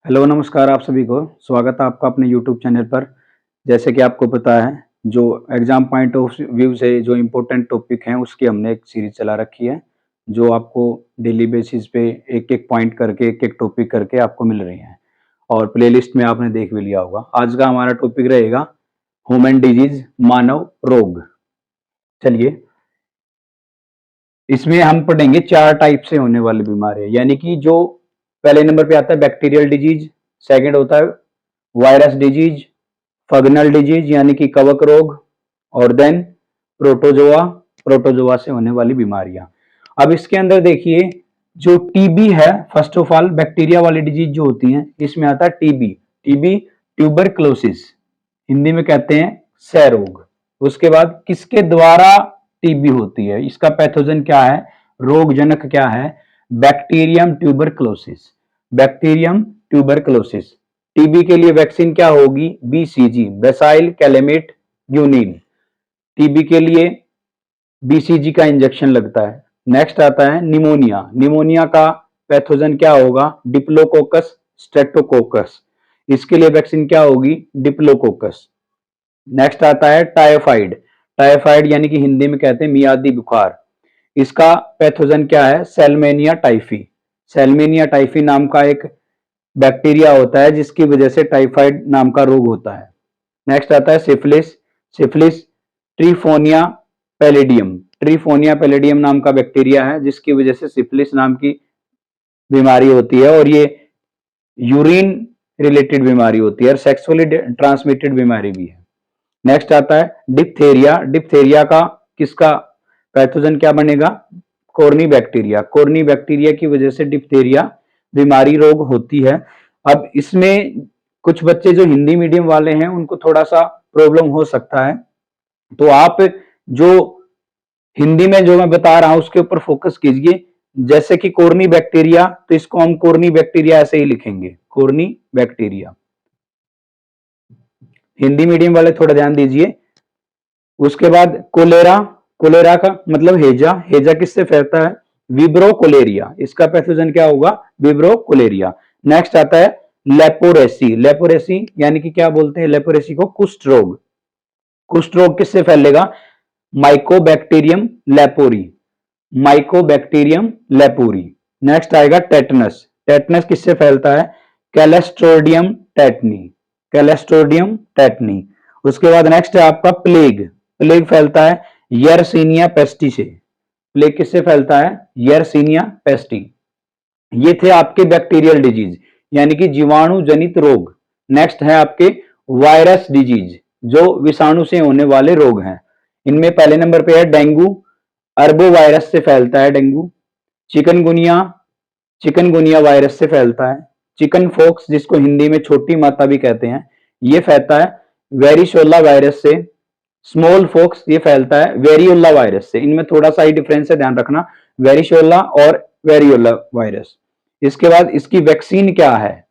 Hello नमस्कार आप सभी को स्वागत है आपका अपने यूट्यूब चैनल पर। जैसे कि आपको पता है जो एग्जाम पॉइंट ऑफ व्यू से जो इम्पोर्टेंट टॉपिक हैं उसकी हमने एक सीरीज चला रखी है जो आपको डेली बेसिस पे एक एक पॉइंट करके एक एक टॉपिक करके आपको मिल रही हैं और प्लेलिस्ट में आपने देख भी लिया होगा। आज का हमारा टॉपिक रहेगा ह्यूमन डिजीज, मानव रोग। चलिए, इसमें हम पढ़ेंगे चार टाइप से होने वाली बीमारियां, यानी कि जो पहले नंबर पे आता है बैक्टीरियल डिजीज, सेकंड होता है वायरस डिजीज, फंगल डिजीज यानी कि कवक रोग, और देन प्रोटोजोआ, प्रोटोजोआ से होने वाली बीमारियां। अब इसके अंदर देखिए, जो टीबी है, फर्स्ट ऑफ ऑल बैक्टीरिया वाली डिजीज जो होती है इसमें आता है टीबी। टीबी ट्यूबरक्लोसिस, हिंदी में कहते हैं क्षय रोग। उसके बाद किसके द्वारा टीबी होती है, इसका पैथोजन क्या है, रोग जनक क्या है, bacterium tuberculosis, bacterium tuberculosis. TB के लिए वैक्सीन क्या होगी, बीसीजी, बेसाइल कैलेमेट यूनिन। टीबी के लिए बीसीजी का इंजेक्शन लगता है। नेक्स्ट आता है निमोनिया, निमोनिया का पैथोजन क्या होगा, डिप्लोकोकस स्ट्रेप्टोकोकस, इसके लिए वैक्सीन क्या होगी, डिप्लोकोकस। नेक्स्ट आता है टाइफाइड, टाइफाइड यानी कि हिंदी में कहते हैं मियादी बुखार, इसका पैथोजन क्या है, सेलमेनिया टाइफी। सेलमेनिया टाइफी नाम का एक बैक्टीरिया होता है जिसकी वजह से टाइफाइड नाम का रोग होता है। नेक्स्ट आता है सिफिलिस, सिफिलिस ट्रिफोनिया पैलिडियम, ट्रिफोनिया पैलिडियम नाम का बैक्टीरिया है जिसकी वजह से सिफिलिस नाम की बीमारी होती है, और ये यूरिन रिलेटेड बीमारी होती है और सेक्सुअली ट्रांसमिटेड बीमारी भी है। नेक्स्ट आता है डिप्थेरिया, डिप्थेरिया का किसका पैथोजन क्या बनेगा, कोर्नी बैक्टीरिया, कोर्नी बैक्टीरिया की वजह से डिप्थेरिया बीमारी रोग होती है। अब इसमें कुछ बच्चे जो हिंदी मीडियम वाले हैं उनको थोड़ा सा प्रॉब्लम हो सकता है, तो आप जो हिंदी में जो मैं बता रहा हूं उसके ऊपर फोकस कीजिए। जैसे कि कोर्नी बैक्टीरिया, तो इसको हम कोर्नी बैक्टीरिया ऐसे ही लिखेंगे, कोर्नी बैक्टीरिया। हिंदी मीडियम वाले थोड़ा ध्यान दीजिए। उसके बाद कोलेरा, कोलेरा का मतलब हेजा, हेजा किससे फैलता है, विब्रो कोलेरिया, इसका पैथोजन क्या होगा, विब्रो कोलेरिया। नेक्स्ट आता है लेपोरेसी, लेपोरेसी यानी कि क्या बोलते हैं लेपोरेसी को, कुष्ठ रोग। कुष्ठ रोग किससे फैलेगा, माइकोबैक्टीरियम लेपोरी, माइकोबैक्टीरियम लेपोरी। नेक्स्ट आएगा टेटनस, टेटनस किससे फैलता है, कैलेस्ट्रोडियम टेटनी, कैलेस्ट्रोडियम टेटनी। उसके बाद नेक्स्ट है आपका प्लेग, प्लेग फैलता है यर्सिनिया पेस्टी से, प्लेग किससे फैलता है, यर्सिनिया पेस्टी। ये थे आपके बैक्टीरियल डिजीज यानी कि जीवाणु जनित रोग। नेक्स्ट है आपके वायरस डिजीज, जो विषाणु से होने वाले रोग हैं। इनमें पहले नंबर पे है डेंगू, अरबो वायरस से फैलता है डेंगू। चिकनगुनिया, चिकनगुनिया वायरस से फैलता है। चिकन फॉक्स जिसको हिंदी में छोटी माता भी कहते हैं, ये फैलता है वेरिशोला वायरस से। स्मॉल फॉक्स ये फैलता है वेरियोला वायरस से। इनमें थोड़ा सा ही डिफरेंस है, ध्यान रखना, वेरिशोला और वेरियोला वायरस। इसके बाद इसकी वैक्सीन क्या है,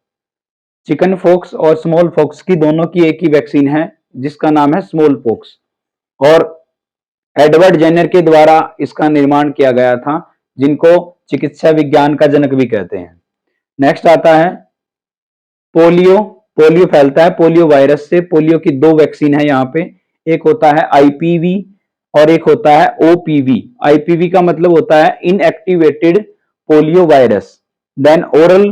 चिकन फॉक्स और स्मॉल फॉक्स की दोनों की एक ही वैक्सीन है जिसका नाम है स्मॉल पॉक्स, और एडवर्ड जेनर के द्वारा इसका निर्माण किया गया था, जिनको चिकित्सा विज्ञान का जनक भी कहते हैं। नेक्स्ट आता है पोलियो, पोलियो फैलता है पोलियो वायरस से। पोलियो की दो वैक्सीन है यहाँ पे, एक होता है आईपीवी और एक होता है ओपीवी। आईपीवी का मतलब होता है inactivated polio virus, then oral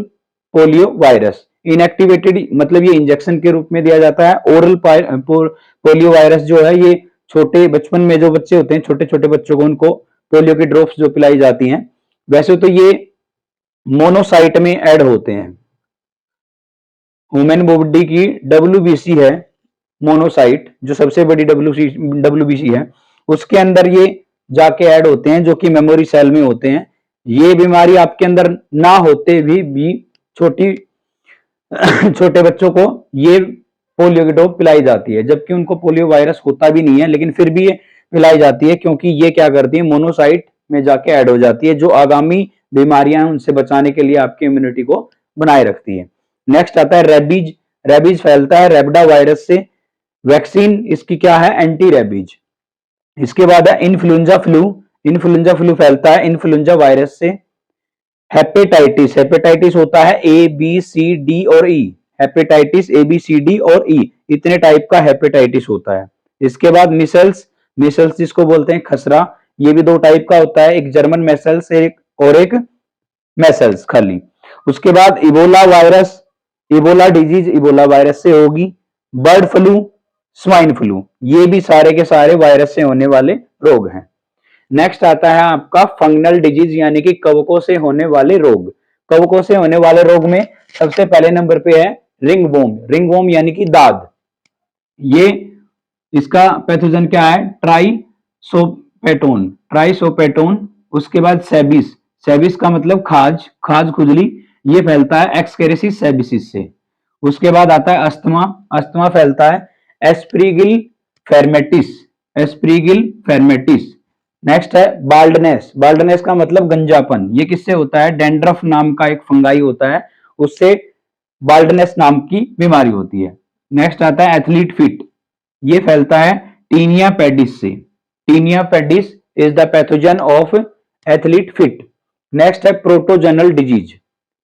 polio virus. Inactivated मतलब ये इंजेक्शन के रूप में दिया जाता है। ओरल पोलियो वायरस जो है ये छोटे बचपन में जो बच्चे होते हैं, छोटे छोटे बच्चों को उनको पोलियो की ड्रॉप्स जो पिलाई जाती हैं। वैसे तो ये मोनोसाइट में ऐड होते हैं, ह्यूमन बॉडी की डब्ल्यूबीसी है मोनोसाइट, जो सबसे बड़ी डब्ल्यूबीसी है, उसके अंदर ये जाके ऐड होते हैं जो कि मेमोरी सेल में होते हैं। ये बीमारी आपके अंदर ना होते भी छोटी छोटे बच्चों को ये पोलियो की डोप पिलाई जाती है, जबकि उनको पोलियो वायरस होता भी नहीं है, लेकिन फिर भी ये पिलाई जाती है क्योंकि ये क्या करती है, मोनोसाइट में जाके ऐड हो जाती है, जो आगामी बीमारियां उनसे बचाने के लिए आपकी इम्यूनिटी को बनाए रखती है। नेक्स्ट आता है रेबीज, रेबीज फैलता है रेबडा वायरस से। वैक्सीन इसकी क्या है, एंटी रेबीज। इसके बाद है इन्फ्लुएंजा फ्लू, इन्फ्लुएंजा फ्लू फैलता है इन्फ्लुएंजा वायरस से। हेपेटाइटिस, हेपेटाइटिस होता है ए बी सी डी और E, hepatitis A B C D और ई, इतने टाइप का हेपेटाइटिस होता है। इसके बाद मिसल्स, मिसल्स जिसको बोलते हैं खसरा, ये भी दो टाइप का होता है, एक जर्मन मेसल्स एक और एक मेसल्स खाली। उसके बाद Ebola virus, Ebola disease Ebola virus से होगी। बर्ड फ्लू, स्वाइन फ्लू, ये भी सारे के सारे वायरस से होने वाले रोग हैं। नेक्स्ट आता है आपका फंगल डिजीज यानी कि कवकों से होने वाले रोग। कवकों से होने वाले रोग में सबसे पहले नंबर पे है रिंगवॉर्म, रिंगवॉर्म यानी कि दाद। ये इसका पैथोजन क्या है, ट्राइसोपेटोन, ट्राइसोपेटोन। उसके बाद सेबिस, सेबिस का मतलब खाज, खाज खुजली, ये फैलता है एक्सकेरेसिस सेबिसिस से। उसके बाद आता है अस्थमा, अस्थमा फैलता है एस्प्रीगिल फेर्मेटिस, एस्प्रीगिल फेर्मेटिस। नेक्स्ट है बाल्डनेस, बाल्डनेस का मतलब गंजापन, ये किससे होता है, डेंड्रफ नाम का एक फंगाई होता है, उससे बाल्डनेस नाम की बीमारी होती है। नेक्स्ट आता है एथलीट फिट, ये फैलता है टीनिया पेडिस से, tinea pedis is the pathogen of athlete fit. Next है प्रोटोजनल डिजीज,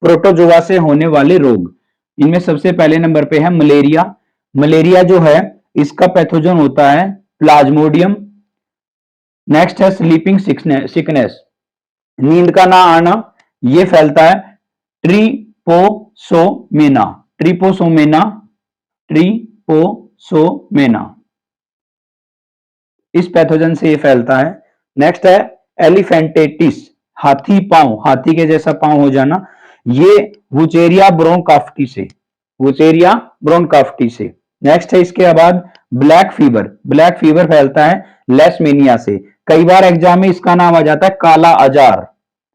प्रोटोजोआ से होने वाले रोग। इनमें सबसे पहले नंबर पे है मलेरिया, मलेरिया जो है इसका पैथोजन होता है प्लाज्मोडियम। नेक्स्ट है स्लीपिंग सिकनेस, नींद का ना आना, ये फैलता है ट्रिपोसोमेना, ट्रिपोसोमेना, ट्रिपोसोमेना, इस पैथोजन से ये फैलता है। नेक्स्ट है एलिफेंटेटिस, हाथी पांव, हाथी के जैसा पांव हो जाना, ये वुचेरिया ब्रोंकाफ्टी से, वुचेरिया ब्रोंकाफ्टी से। नेक्स्ट है इसके बाद ब्लैक फीवर, ब्लैक फीवर फैलता है लेशमेनिया से। कई बार एग्जाम में इसका नाम आ जाता है काला अजार,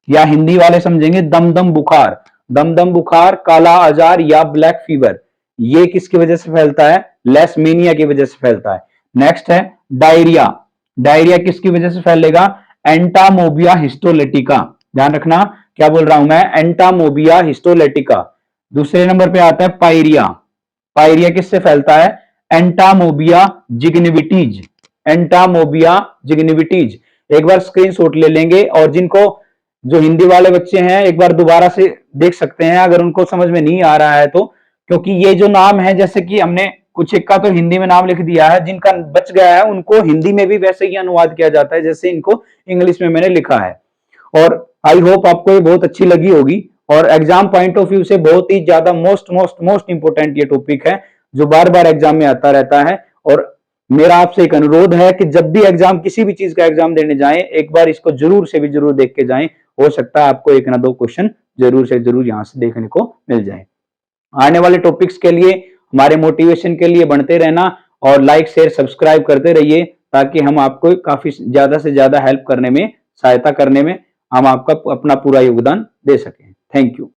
या हिंदी वाले समझेंगे दमदम बुखार, दमदम बुखार, काला अजार या ब्लैक फीवर, ये किसकी वजह से फैलता है, लेशमेनिया की वजह से फैलता है। नेक्स्ट है डायरिया, डायरिया किसकी वजह से फैलेगा, एंटामोबिया हिस्टोलेटिका, ध्यान रखना क्या बोल रहा हूं मैं, एंटामोबिया हिस्टोलेटिका। दूसरे नंबर पे आता है पायरिया, पायरिया किससे फैलता है, एंटामोबिया जिग्निविटीज, एंटामोबिया जिग्निविटीज। एक बार स्क्रीनशॉट ले लेंगे, और जिनको जो हिंदी वाले बच्चे हैं एक बार दोबारा से देख सकते हैं अगर उनको समझ में नहीं आ रहा है तो, क्योंकि ये जो नाम है जैसे कि हमने कुछ एक का तो हिंदी में नाम लिख दिया है, जिनका बच गया है उनको हिंदी में भी वैसे ही अनुवाद किया जाता है जैसे इनको इंग्लिश में मैंने लिखा है। और आई होप आपको ये बहुत अच्छी लगी होगी, और एग्जाम पॉइंट ऑफ व्यू से बहुत ही ज्यादा मोस्ट मोस्ट मोस्ट इंपोर्टेंट ये टॉपिक है जो बार बार एग्जाम में आता रहता है। और मेरा आपसे एक अनुरोध है कि जब भी एग्जाम, किसी भी चीज का एग्जाम देने जाएं, एक बार इसको जरूर से भी जरूर देख के जाएं, हो सकता है आपको एक ना दो क्वेश्चन जरूर से जरूर यहां से देखने को मिल जाए। आने वाले टॉपिक्स के लिए, हमारे मोटिवेशन के लिए बनते रहना, और लाइक शेयर सब्सक्राइब करते रहिए, ताकि हम आपको काफी ज्यादा से ज्यादा हेल्प करने में, सहायता करने में हम आपका अपना पूरा योगदान दे सकें। Thank you.